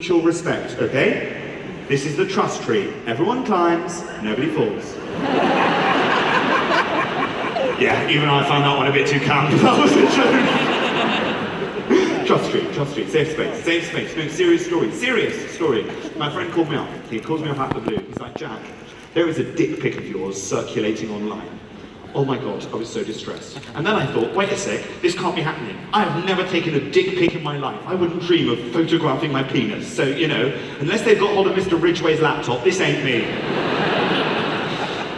Mutual respect, okay? This is the trust tree. Everyone climbs, nobody falls. Yeah, even I found that one a bit too camp. That was a joke. Trust tree, safe space. No, serious story. My friend called me up. He calls me up out of the blue. He's like, Jack, there is a dick pic of yours circulating online. Oh my God, I was so distressed. And then I thought, wait a sec, this can't be happening. I have never taken a dick pic in my life. I wouldn't dream of photographing my penis. So, you know, unless they've got hold of Mr. Ridgway's laptop, this ain't me.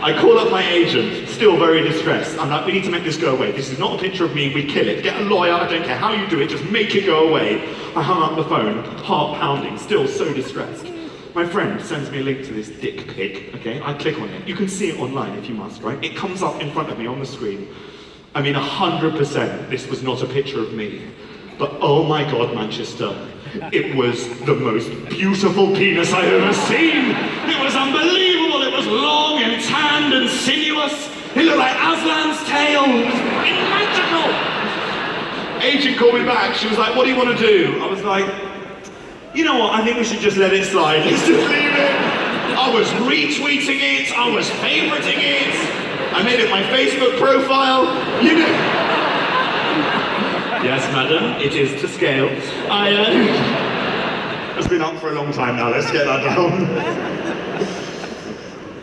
I call up my agent, still very distressed. I'm like, we need to make this go away. This is not a picture of me, we kill it. Get a lawyer, I don't care how you do it, just make it go away. I hung up the phone, heart pounding, still so distressed. My friend sends me a link to this dick pic, okay? I click on it. You can see it online if you must, right? It comes up in front of me on the screen. I mean, 100% this was not a picture of me. But oh my God, Manchester, it was the most beautiful penis I've ever seen. It was unbelievable. It was long and tanned and sinuous. It looked like Aslan's tail. It was magical. Agent called me back. She was like, what do you want to do? I was like, you know what, I think we should just let it slide. Let's just leave it. I was retweeting it, I was favoriting it, I made it my Facebook profile, you know. Yes, madam, it is to scale. It's been up for a long time now, let's get that down.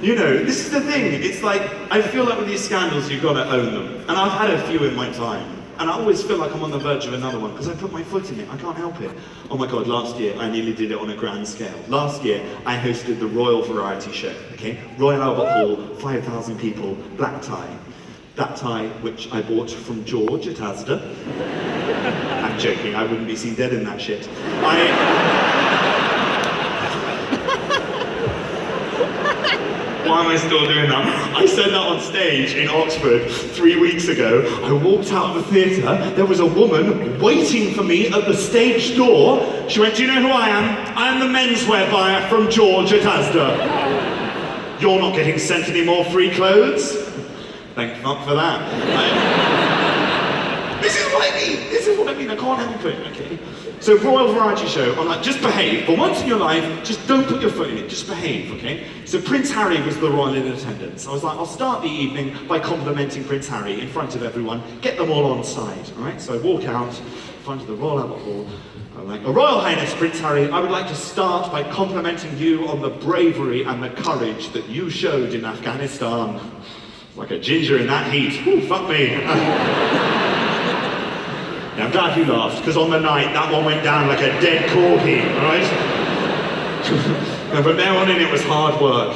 You know, this is the thing, it's like, I feel like with these scandals, you've got to own them. And I've had a few in my time. And I always feel like I'm on the verge of another one, because I put my foot in it, I can't help it. Oh my God, last year I nearly did it on a grand scale. Last year I hosted the Royal Variety Show, okay? Royal Albert Hall, 5,000 people, black tie. That tie, which I bought from George at Asda. I'm joking, I wouldn't be seen dead in that shit. Why am I still doing that? I said that on stage in Oxford 3 weeks ago. I walked out of the theatre, there was a woman waiting for me at the stage door. She went, do you know who I am? I am the menswear buyer from George at Asda. You're not getting sent any more free clothes? Thank fuck for that. This is what I mean, I can't help it, okay? So Royal Variety Show, I'm like, just behave. For once in your life, just don't put your foot in it, just behave, okay? So Prince Harry was the royal in attendance. I was like, I'll start the evening by complimenting Prince Harry in front of everyone, get them all on side, all right? So I walk out in front of the Royal Albert Hall. I'm like, Your Royal Highness Prince Harry, I would like to start by complimenting you on the bravery and the courage that you showed in Afghanistan. Like a ginger in that heat. Ooh, fuck me. Now, I'm glad you laughed, because on the night, that one went down like a dead corgi, right? And from there on in, it was hard work.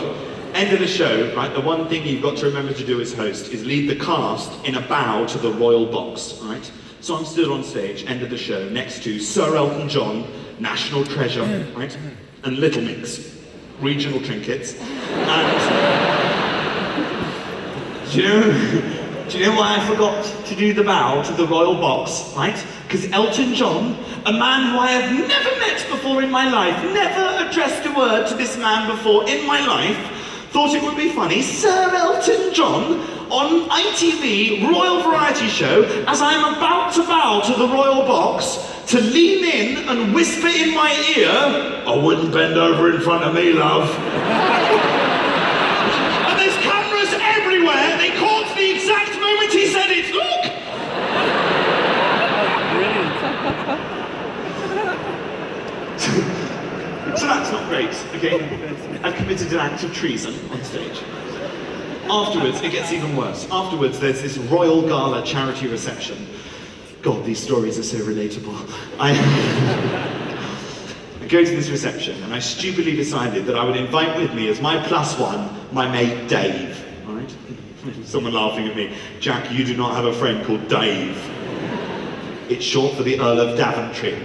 End of the show, right, the one thing you've got to remember to do as host is lead the cast in a bow to the royal box, right? So I'm stood on stage, end of the show, next to Sir Elton John, national treasure, right? And Little Mix, regional trinkets. And do you know why I forgot to do the bow to the royal box, right? Because Elton John, a man who I have never met before in my life, never addressed a word to this man before in my life, thought it would be funny, Sir Elton John, on ITV Royal Variety Show, as I am about to bow to the royal box, to lean in and whisper in my ear, I wouldn't bend over in front of me, love. And there's cameras everywhere, they caught the exact moment he said it, look! So that's not great, okay? I've committed an act of treason on stage. Afterwards, it gets even worse. Afterwards, there's this Royal Gala charity reception. God, these stories are so relatable. I go to this reception, and I stupidly decided that I would invite with me as my +1, my mate Dave, all right? Someone laughing at me. Jack, you do not have a friend called Dave. It's short for the Earl of Daventry.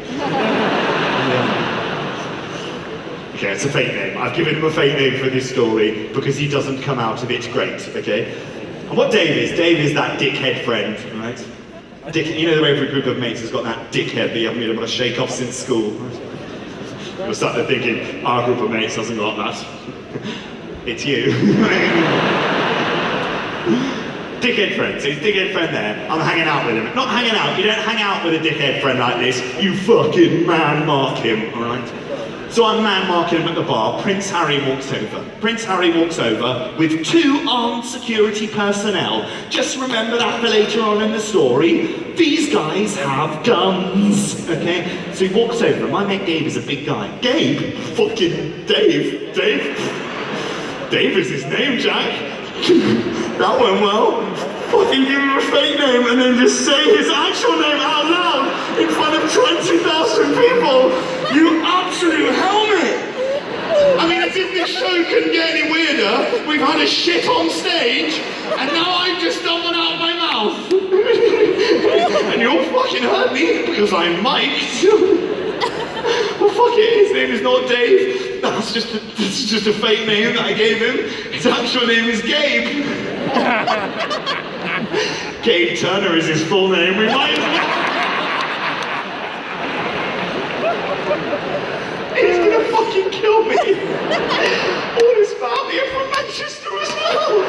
Okay, it's a fake name. I've given him a fake name for this story because he doesn't come out of it great, okay? And what Dave is that dickhead friend, right? You know, every group of mates has got that dickhead that you haven't been able to shake off since school. You're sat there thinking, our group of mates hasn't got that. It's you. Dickhead friend, so he's dickhead friend there, I'm hanging out with him. Not hanging out, you don't hang out with a dickhead friend like this, you fucking man mark him, alright? So I'm man-marking him at the bar. Prince Harry walks over. Prince Harry walks over with 2 armed security personnel. Just remember that for later on in the story. These guys have guns, okay? So he walks over, and my mate Gabe is a big guy. Gabe? Fucking Dave. Dave is his name, Jack. That went well. Fucking give him a fake name and then just say his actual name out loud in front of 20,000 people. You absolute helmet! I mean, as if this show couldn't get any weirder, we've had a shit on stage, and now I've just done one out of my mouth. And you'll fucking hurt me because I'm mic'd. Well, fuck it, his name is not Dave. That's just a fake name that I gave him. His actual name is Gabe. Gabe Turner is his full name. We might as well. He's gonna fucking kill me. All his family are from Manchester as well.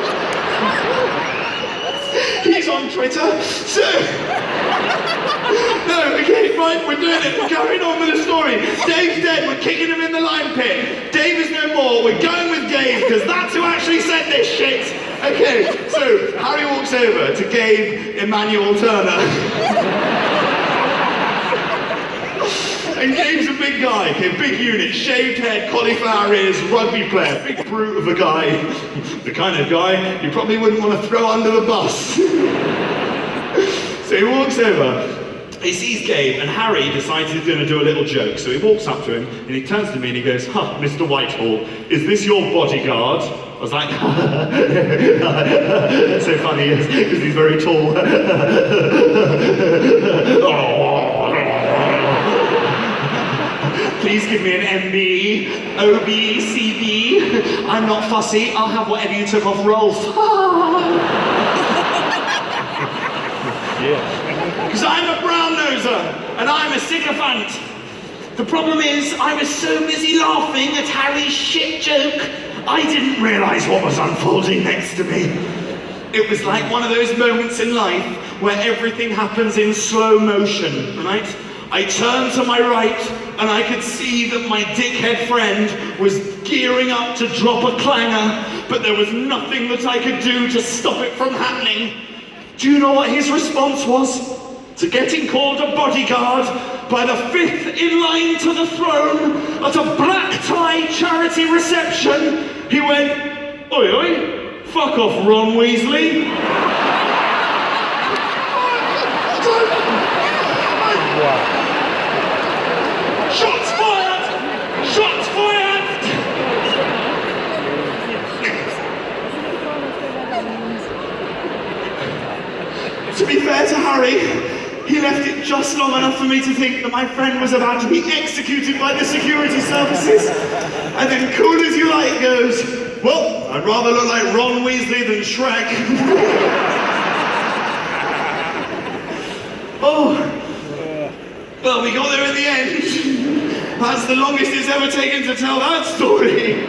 He's on Twitter, so... No, okay, right, we're doing it. We're carrying on with the story. Dave's dead, we're kicking him in the lime pit. Dave is no more, we're going with Gabe, because that's who actually said this shit. Okay, so Harry walks over to Gabe Emmanuel Turner. And Gabe's a big guy, okay, big unit, shaved head, cauliflower ears, rugby player, big brute of a guy. The kind of guy you probably wouldn't want to throw under the bus. So he walks over, he sees Gabe, and Harry decides he's going to do a little joke. So he walks up to him, and he turns to me and he goes, "Huh, Mr. Whitehall, is this your bodyguard?" I was like, that's so funny, yes, because he's very tall. Please give me an MB, OB, CB. I'm not fussy, I'll have whatever you took off Rolf. Because I'm a brown-noser, and I'm a sycophant. The problem is, I was so busy laughing at Harry's shit joke, I didn't realise what was unfolding next to me. It was like one of those moments in life where everything happens in slow motion, right? I turned to my right, and I could see that my dickhead friend was gearing up to drop a clanger, but there was nothing that I could do to stop it from happening. Do you know what his response was? To getting called a bodyguard by the 5th in line to the throne at a black tie charity reception, he went, "Oi, oi, fuck off, Ron Weasley." Shots fired! Shots fired! To be fair to Harry, he left it just long enough for me to think that my friend was about to be executed by the security services. And then cool as you like goes, "Well, I'd rather look like Ron Weasley than Shrek." Oh, well, we got there in the end. That's the longest it's ever taken to tell that story.